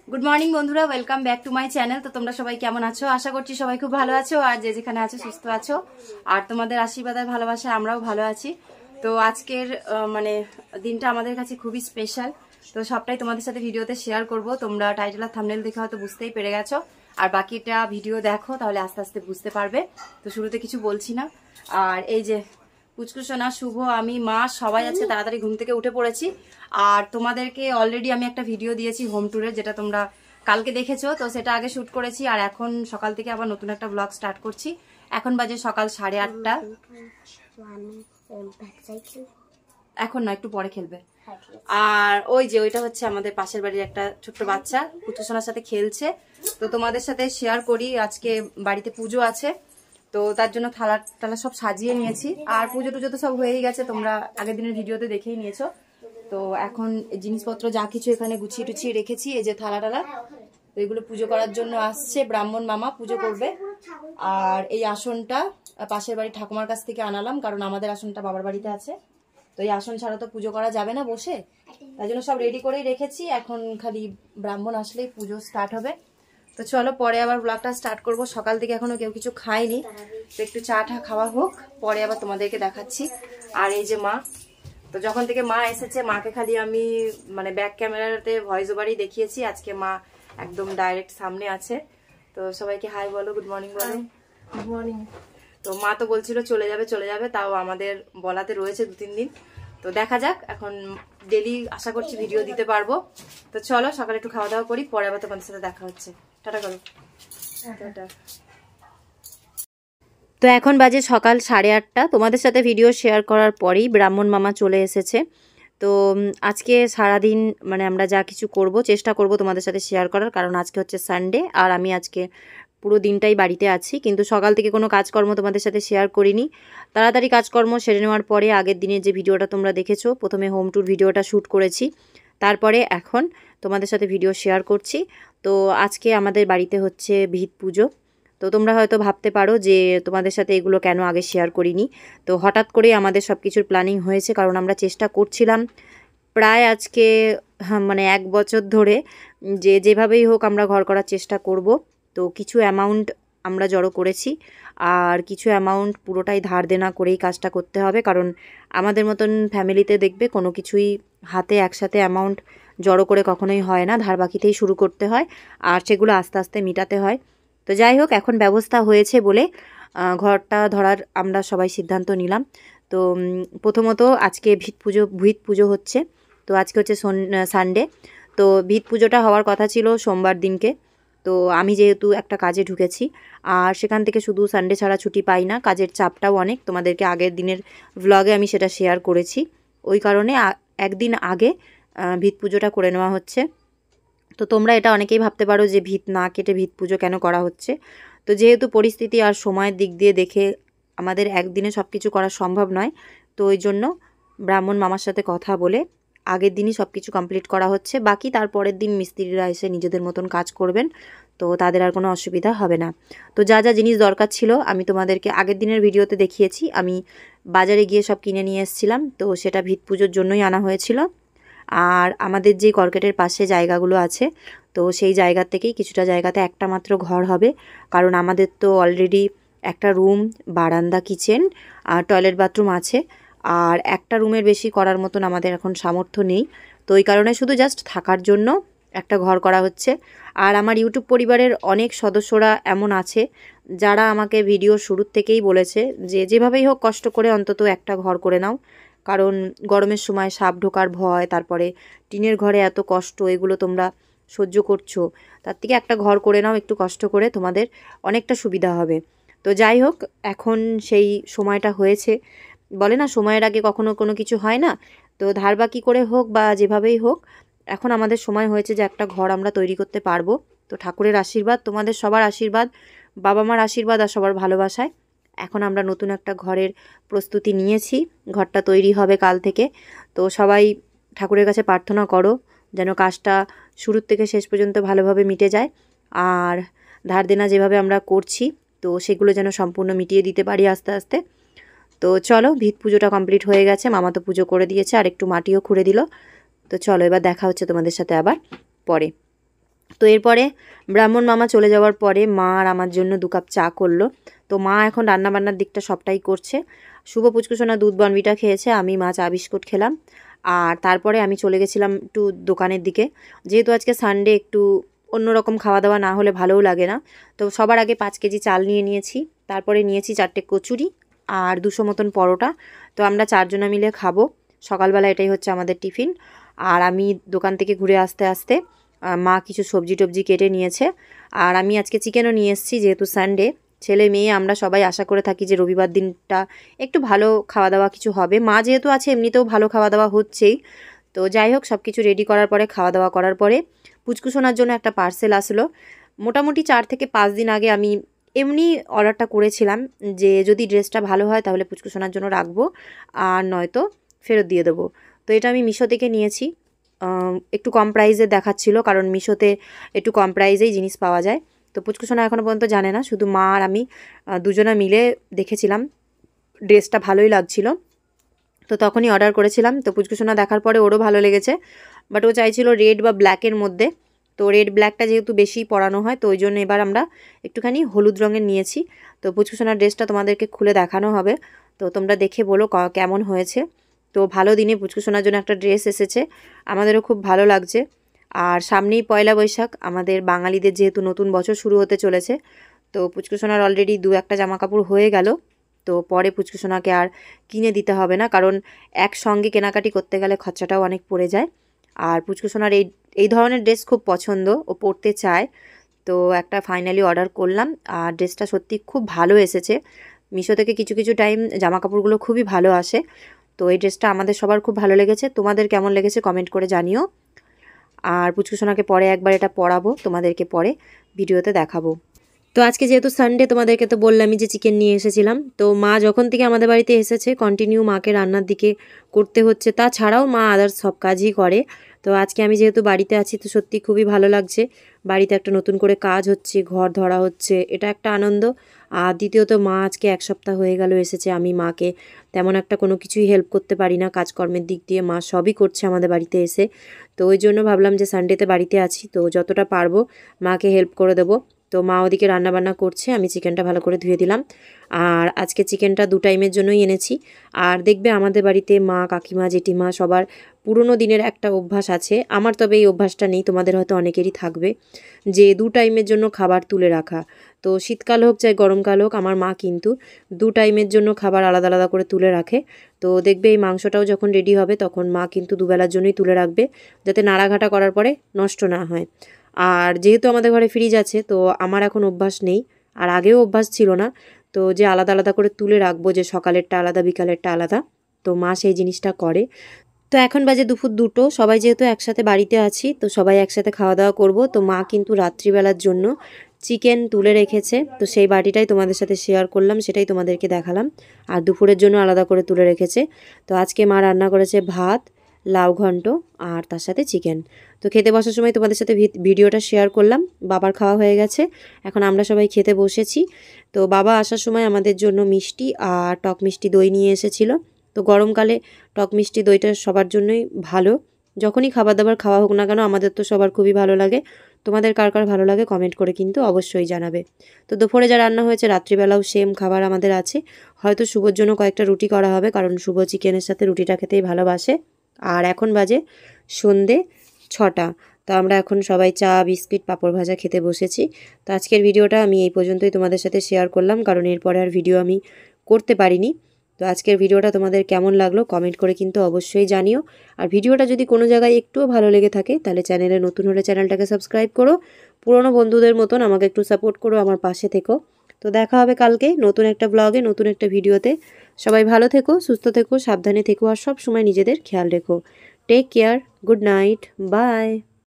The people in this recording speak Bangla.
গুড মর্নিং বন্ধুরা, welcome back to my channel. তো তোমরা সবাই কেমন আছো? আশা করছি সবাই খুব ভালো আছো, আর যে যেখানে আছো সুস্থ আছো, আর তোমাদের আশীর্বাদ আর ভালোবাসায় আমরাও ভালো আছি। তো আজকের মানে দিনটা আমাদের কাছে খুবই স্পেশাল। তো সবটাই তোমাদের সাথে ভিডিওতে শেয়ার করব। তোমরা টাইটেল আর থাম্বনেল দেখে হয়তো বুঝতেই পেরে গেছো, আর বাকিটা ভিডিও দেখো তাহলে আস্তে আস্তে বুঝতে পারবে। তো শুরুতে কিছু বলছি না। আর এই যে পুচকু সোনা, শুভ, আমি, মা সবাই আছে, তাড়াতাড়ি ঘুম থেকে উঠে পড়েছি। আর তোমাদেরকে অলরেডি আমি একটা ভিডিও দিয়েছি হোম ট্যুরের, যেটা তোমরা কালকে দেখেছো। তো সেটা আগে শুট করেছি, আর এখন সকাল থেকে আবার নতুন একটা ব্লগ স্টার্ট করছি। এখন বাজে সকাল 8:30। এখন না, একটু পরে খেলবে। আর ওই যে ওইটা হচ্ছে আমাদের পাশের বাড়ির একটা ছোট্ট বাচ্চা, পুচকু সোনার সাথে খেলছে। তো তোমাদের সাথে শেয়ার করি, আজকে বাড়িতে পুজো আছে, তো তার জন্য থালা টালা সব সাজিয়ে নিয়েছি। আর পুজো টুজো তো সব হয়েই গেছে, তোমরা আগের দিনের ভিডিওতে দেখেই নিয়েছো। তো এখন জিনিসপত্র যা কিছু এখানে গুছিয়ে টুছিয়ে রেখেছি, এই যে থালা টালা, তো এগুলো পুজো করার জন্য আসছে ব্রাহ্মণ মামা, পুজো করবে। আর এই আসনটা পাশের বাড়ি ঠাকুমার কাছ থেকে আনালাম, কারণ আমাদের আসনটা বাবার বাড়িতে আছে। তো এই আসন ছাড়া তো পুজো করা যাবে না বসে, তাই জন্য সব রেডি করেই রেখেছি। এখন খালি ব্রাহ্মণ আসলেই পুজো স্টার্ট হবে। তো চলো পরে আবার ব্লগটা স্টার্ট করব। সকাল থেকে এখনো কেউ কিছু খায়নি, তো একটু চা টা খাওয়া হোক, পরে আবার তোমাদেরকে দেখাচ্ছি। আর এই যে মা, তো যখন থেকে মা এসেছে মাকে খালি আমি মানে ব্যাক ক্যামেরাতে ভয়েস ওভারই দেখিয়েছি। আজকে মা একদম ডাইরেক্ট সামনে আছে। তো সবাইকে হাই বলো, গুড মর্নিং বলো। Good morning. তো মা তো বলছিল চলে যাবে চলে যাবে, তাও আমাদের বলাতে রয়েছে 2-3 দিন। তো দেখা যাক, এখন ডেলি আশা করছি ভিডিও দিতে পারবো। তো চলো সকালে একটু খাওয়া দাওয়া করি, পরে আবার তোমাদের সাথে দেখা হচ্ছে। টাটা করো। টাটা। তো এখন বাজে সকাল 8:30। তোমাদের সাথে ভিডিও শেয়ার করার পরেই ব্রাহ্মণ মামা চলে এসেছে। তো আজকে সারাদিন মানে আমরা যা কিছু করব চেষ্টা করব তোমাদের সাথে শেয়ার করার, কারণ আজকে হচ্ছে সানডে, আর আমি আজকে পুরো দিনটাই বাড়িতে আছি। কিন্তু সকাল থেকে কোনো কাজকর্ম তোমাদের সাথে শেয়ার করিনি। তাড়াতাড়ি কাজকর্ম সেরে নেওয়ার পরে আগের দিনের যে ভিডিওটা তোমরা দেখেছো, প্রথমে হোম ট্যুর ভিডিওটা শ্যুট করেছি, তারপরে এখন তোমাদের সাথে ভিডিও শেয়ার করছি। তো আজকে আমাদের বাড়িতে হচ্ছে ভিত পুজো। তো তোমরা হয়তো ভাবতে পারো যে তোমাদের সাথে এগুলো কেন আগে শেয়ার করিনি। তো হঠাৎ করেই আমাদের সব কিছুর প্ল্যানিং হয়েছে, কারণ আমরা চেষ্টা করছিলাম প্রায় আজকে মানে 1 বছর ধরে যে যেভাবেই হোক আমরা ঘর করার চেষ্টা করব। তো কিছু অ্যামাউন্ট আমরা জড়ো করেছি, আর কিছু অ্যামাউন্ট পুরোটাই ধার দেনা করেই কাজটা করতে হবে, কারণ আমাদের মতন ফ্যামিলিতে দেখবে কোনো কিছুই হাতে একসাথে অ্যামাউন্ট জড়ো করে কখনোই হয় না, ধার বাকিতেই শুরু করতে হয়, আর সেগুলো আস্তে আস্তে মিটাতে হয়। তো যাই হোক, এখন ব্যবস্থা হয়েছে বলে ঘরটা ধরার আমরা সবাই সিদ্ধান্ত নিলাম। তো প্রথমত আজকে ভিত পুজো হচ্ছে। তো আজকে হচ্ছে সানডে। তো ভিত পুজোটা হওয়ার কথা ছিল সোমবার দিনকে। তো আমি যেহেতু একটা কাজে ঢুকেছি, আর সেখান থেকে শুধু সানডে ছাড়া ছুটি পাই না, কাজের চাপটাও অনেক। তোমাদেরকে আগের দিনের ভ্লগে আমি সেটা শেয়ার করেছি। ওই কারণে একদিন আগে ভিত পুজোটা করে নেওয়া হচ্ছে। তো তোমরা এটা অনেকেই ভাবতে পারো যে ভিত না কেটে ভিত পুজো কেন করা হচ্ছে। তো যেহেতু পরিস্থিতি আর সময়ের দিক দিয়ে দেখে আমাদের একদিনে সব কিছু করা সম্ভব নয়, তো ওই জন্য ব্রাহ্মণ মামার সাথে কথা বলে আগের দিনই সব কিছু কমপ্লিট করা হচ্ছে। বাকি তারপরের দিন মিস্ত্রিরা এসে নিজেদের মতন কাজ করবেন, তো তাদের আর কোনো অসুবিধা হবে না। তো যা যা জিনিস দরকার ছিল আমি তোমাদেরকে আগের দিনের ভিডিওতে দেখিয়েছি। আমি বাজারে গিয়ে সব কিনে নিয়ে এসেছিলাম, তো সেটা ভিত পুজোর জন্যই আনা হয়েছিল। আর আমাদের যে কর্কেটের পাশে জায়গাগুলো আছে, তো সেই জায়গা থেকেই কিছুটা জায়গাতে একটা মাত্র ঘর হবে, কারণ আমাদের তো অলরেডি একটা রুম, বারান্দা, কিচেন আর টয়লেট বাথরুম আছে, আর একটা রুমের বেশি করার মতন আমাদের এখন সামর্থ্য নেই। তো ওই কারণে শুধু জাস্ট থাকার জন্য একটা ঘর করা হচ্ছে। আর আমার ইউটিউব পরিবারের অনেক সদস্যরা এমন আছে যারা আমাকে ভিডিও শুরুর থেকেই বলেছে যে যেভাবেই হোক কষ্ট করে অন্তত একটা ঘর করে নাও, কারণ গরমের সময় সাপ ঢোকার ভয়, তারপরে টিনের ঘরে এত কষ্ট, এগুলো তোমরা সহ্য করছো, তার থেকে একটা ঘর করে নাও একটু কষ্ট করে, তোমাদের অনেকটা সুবিধা হবে। তো যাই হোক, এখন সেই সময়টা হয়েছে। বলে না সময়ের আগে কখনো কোনো কিছু হয় না। তো ধার বাকি করে হোক বা যেভাবেই হোক, এখন আমাদের সময় হয়েছে যে একটা ঘর আমরা তৈরি করতে পারবো। তো ঠাকুরের আশীর্বাদ, তোমাদের সবার আশীর্বাদ, বাবা মার আশীর্বাদ আর সবার ভালোবাসায় এখন আমরা নতুন একটা ঘরের প্রস্তুতি নিয়েছি। ঘরটা তৈরি হবে কাল থেকে। তো সবাই ঠাকুরের কাছে প্রার্থনা করো যেন কাজটা শুরুর থেকে শেষ পর্যন্ত ভালোভাবে মিটে যায়, আর ধার দেনা যেভাবে আমরা করছি তো সেগুলো যেন সম্পূর্ণ মিটিয়ে দিতে পারি আস্তে আস্তে। তো চলো, ভিত পুজোটা কমপ্লিট হয়ে গেছে, মামা তো পুজো করে দিয়েছে, আর একটু মাটিও খুঁড়ে দিল। তো চলো এবার দেখা হচ্ছে তোমাদের সাথে আবার পরে। তো এরপরে ব্রাহ্মণ মামা চলে যাওয়ার পরে মা আর আমার জন্য 2 কাপ চা করলো। তো মা এখন রান্নাবান্নার দিকটা সবটাই করছে। শুভ পুচকুসোনা দুধ বনভিটা খেয়েছে, আমি মা চা বিস্কুট খেলাম। আর তারপরে আমি চলে গেছিলাম একটু দোকানের দিকে, যেহেতু আজকে সানডে একটু অন্যরকম খাওয়া দাওয়া না হলে ভালোও লাগে না। তো সবার আগে 5 কেজি চাল নিয়ে নিয়েছি, তারপরে নিয়েছি 4টে কচুরি আর 200 মতন পরোটা। তো আমরা 4 জনা মিলে খাবো সকালবেলা, এটাই হচ্ছে আমাদের টিফিন। আর আমি দোকান থেকে ঘুরে আসতে আসতে মা কিছু সবজি টবজি কেটে নিয়েছে। আর আমি আজকে চিকেনও নিয়ে এসেছি, যেহেতু সানডে ছেলে মেয়ে আমরা সবাই আশা করে থাকি যে রবিবার দিনটা একটু ভালো খাওয়া দাওয়া কিছু হবে। মা যেহেতু আছে এমনিতেও ভালো খাওয়া দাওয়া হচ্ছেই। তো যাই হোক, সব কিছু রেডি করার পরে খাওয়া দাওয়া করার পরে পুচকুসোনার জন্য একটা পার্সেল আসলো। মোটামুটি 4 থেকে 5 দিন আগে আমি এমনি অর্ডারটা করেছিলাম যে যদি ড্রেসটা ভালো হয় তাহলে পুচকুসোনার জন্য রাখবো, আর নয়তো ফেরত দিয়ে দেবো। তো এটা আমি মিশো থেকে নিয়েছি। একটু কম প্রাইসে দেখাচ্ছিল, কারণ মিশোতে একটু কম প্রাইসেই জিনিস পাওয়া যায়। তো পুচকুসোনা এখনও পর্যন্ত জানে না, শুধু মা আর আমি দুজনা মিলে দেখেছিলাম, ড্রেসটা ভালোই লাগছিল। তো তখনই অর্ডার করেছিলাম। তো পুচকুসোনা দেখার পরে ওরও ভালো লেগেছে, বাট ও চাইছিল রেড বা ব্ল্যাকের মধ্যে। তো রেড ব্ল্যাকটা যেহেতু বেশি পরানো হয়, তো ওই জন্য এবার আমরা একটুখানি হলুদ রঙের নিয়েছি। তো পুচকুসোনার ড্রেসটা তোমাদেরকে খুলে দেখানো হবে, তো তোমরা দেখে বলো কেমন হয়েছে। তো ভালো দিনে পুচকুসোনার জন্য একটা ড্রেস এসেছে, আমাদেরও খুব ভালো লাগছে। আর সামনেই পয়লা বৈশাখ, আমাদের বাঙালিদের যেহেতু নতুন বছর শুরু হতে চলেছে। তো পুচকুসোনার অলরেডি 2-1টা জামা কাপড় হয়ে গেল। তো পরে পুচকুসোনাকে আর কিনে দিতে হবে না, কারণ একসঙ্গে কেনাকাটি করতে গেলে খরচাটাও অনেক পড়ে যায়। আর পুচকুসোনার এই ধরনের ড্রেস খুব পছন্দ, ও পরতে চায়। তো একটা ফাইনালি অর্ডার করলাম, আর ড্রেসটা সত্যি খুব ভালো এসেছে। মিশো থেকে কিছু কিছু টাইম জামা কাপড়গুলো খুবই ভালো আসে। তো এই ড্রেসটা আমাদের সবার খুব ভালো লেগেছে, তোমাদের কেমন লেগেছে কমেন্ট করে জানিও। আর পুচকুসোনাকে পরে একবার এটা পরাবো, তোমাদেরকে পরে ভিডিওতে দেখাবো। তো আজকে যেহেতু সানডে, তোমাদেরকে তো বললামই যে চিকেন নিয়ে এসেছিলাম। তো মা যখন থেকে আমাদের বাড়িতে এসেছে কন্টিনিউ মাকে রান্নার দিকে করতে হচ্ছে, তাছাড়াও মা আদার্স সব কাজই করে। তো আজকে আমি যেহেতু বাড়িতে আছি, তো সত্যি খুবই ভালো লাগছে। বাড়িতে একটা নতুন করে কাজ হচ্ছে, ঘর ধরা হচ্ছে, এটা একটা আনন্দ। আর দ্বিতীয়ত মা আজকে 1 সপ্তাহ হয়ে গেল এসেছে, আমি মাকে তেমন একটা কোনো কিছুই হেল্প করতে পারি না কাজকর্মের দিক দিয়ে, মা সবই করছে আমাদের বাড়িতে এসে। তো ওই জন্য ভাবলাম যে সানডেতে বাড়িতে আছি, তো যতটা পারবো মাকে হেল্প করে দেবো। তো মা ওদিকে রান্নাবান্না করছে, আমি চিকেনটা ভালো করে ধুয়ে দিলাম। আর আজকে চিকেনটা 2 টাইমের জন্যই এনেছি। আর দেখবে আমাদের বাড়িতে মা, কাকিমা, জেঠিমা সবার পুরনো দিনের একটা অভ্যাস আছে, আমার তবে এই অভ্যাসটা নেই, তোমাদের হয়তো অনেকেরই থাকবে, যে 2 টাইমের জন্য খাবার তুলে রাখা। তো শীতকাল হোক চাই গরমকাল হোক, আমার মা কিন্তু 2 টাইমের জন্য খাবার আলাদা আলাদা করে তুলে রাখে। তো দেখবে এই মাংসটাও যখন রেডি হবে তখন মা কিন্তু 2 বেলার জন্যই তুলে রাখবে, যাতে নাড়াঘাটা করার পরে নষ্ট না হয়। আর যেহেতু আমাদের ঘরে ফ্রিজ আছে, তো আমার এখন অভ্যাস নেই, আর আগেও অভ্যাস ছিল না, তো যে আলাদা আলাদা করে তুলে রাখবো, যে সকালেরটা আলাদা বিকালেরটা আলাদা। তো মা সেই জিনিসটা করে। তো এখন বাজে দুপুর 2টো, সবাই যেহেতু একসাথে বাড়িতে আছি, তো সবাই একসাথে খাওয়া দাওয়া করব। তো মা কিন্তু রাত্রিবেলার জন্য চিকেন তুলে রেখেছে, তো সেই বাটিটাই তোমাদের সাথে শেয়ার করলাম, সেটাই তোমাদেরকে দেখালাম। আর দুপুরের জন্য আলাদা করে তুলে রেখেছে। তো আজকে মা রান্না করেছে ভাত, লাউ ঘন্ট আর তার সাথে চিকেন। তো খেতে বসার সময় তোমাদের সাথে ভিডিওটা শেয়ার করলাম। বাবার খাওয়া হয়ে গেছে, এখন আমরা সবাই খেতে বসেছি। তো বাবা আসার সময় আমাদের জন্য মিষ্টি আর টক মিষ্টি দই নিয়ে এসেছিলো। তো গরমকালে টক মিষ্টি দইটা সবার জন্যই ভালো, যখনই খাবার দাবার খাওয়া হোক না কেন, আমাদের তো সবার খুবই ভালো লাগে। তোমাদের কার কার ভালো লাগে কমেন্ট করে কিন্তু অবশ্যই জানাবে। তো দুপুরে যা রান্না হয়েছে, রাত্রিবেলাও সেম খাবার আমাদের আছে। হয়তো শুভর জন্য কয়েকটা রুটি করা হবে, কারণ শুভ চিকেনের সাথে রুটিটা খেতেই ভালোবাসে। আর এখন বাজে সন্ধে 6টা। তো আমরা এখন সবাই চা, বিস্কিট, পাঁপড় ভাজা খেতে বসেছি। তো আজকের ভিডিওটা আমি এই পর্যন্তই তোমাদের সাথে শেয়ার করলাম, কারণ এরপরে আর ভিডিও আমি করতে পারিনি। তো আজকের ভিডিওটা তোমাদের কেমন লাগলো কমেন্ট করে কিন্তু অবশ্যই জানিও। আর ভিডিওটা যদি কোনো জায়গায় একটুও ভালো লেগে থাকে, তাহলে চ্যানেলে নতুন হলে চ্যানেলটাকে সাবস্ক্রাইব করো। পুরনো বন্ধুদের মতন আমাকে একটু সাপোর্ট করো, আমার পাশে থেকো। তো দেখা হবে কালকে নতুন একটা ব্লগে, নতুন একটা ভিডিওতে। সবাই ভালো থেকো, সুস্থ থেকো, সাবধানে থেকো, আর সব সময় নিজেদের খেয়াল রেখো। Take care, good night, by.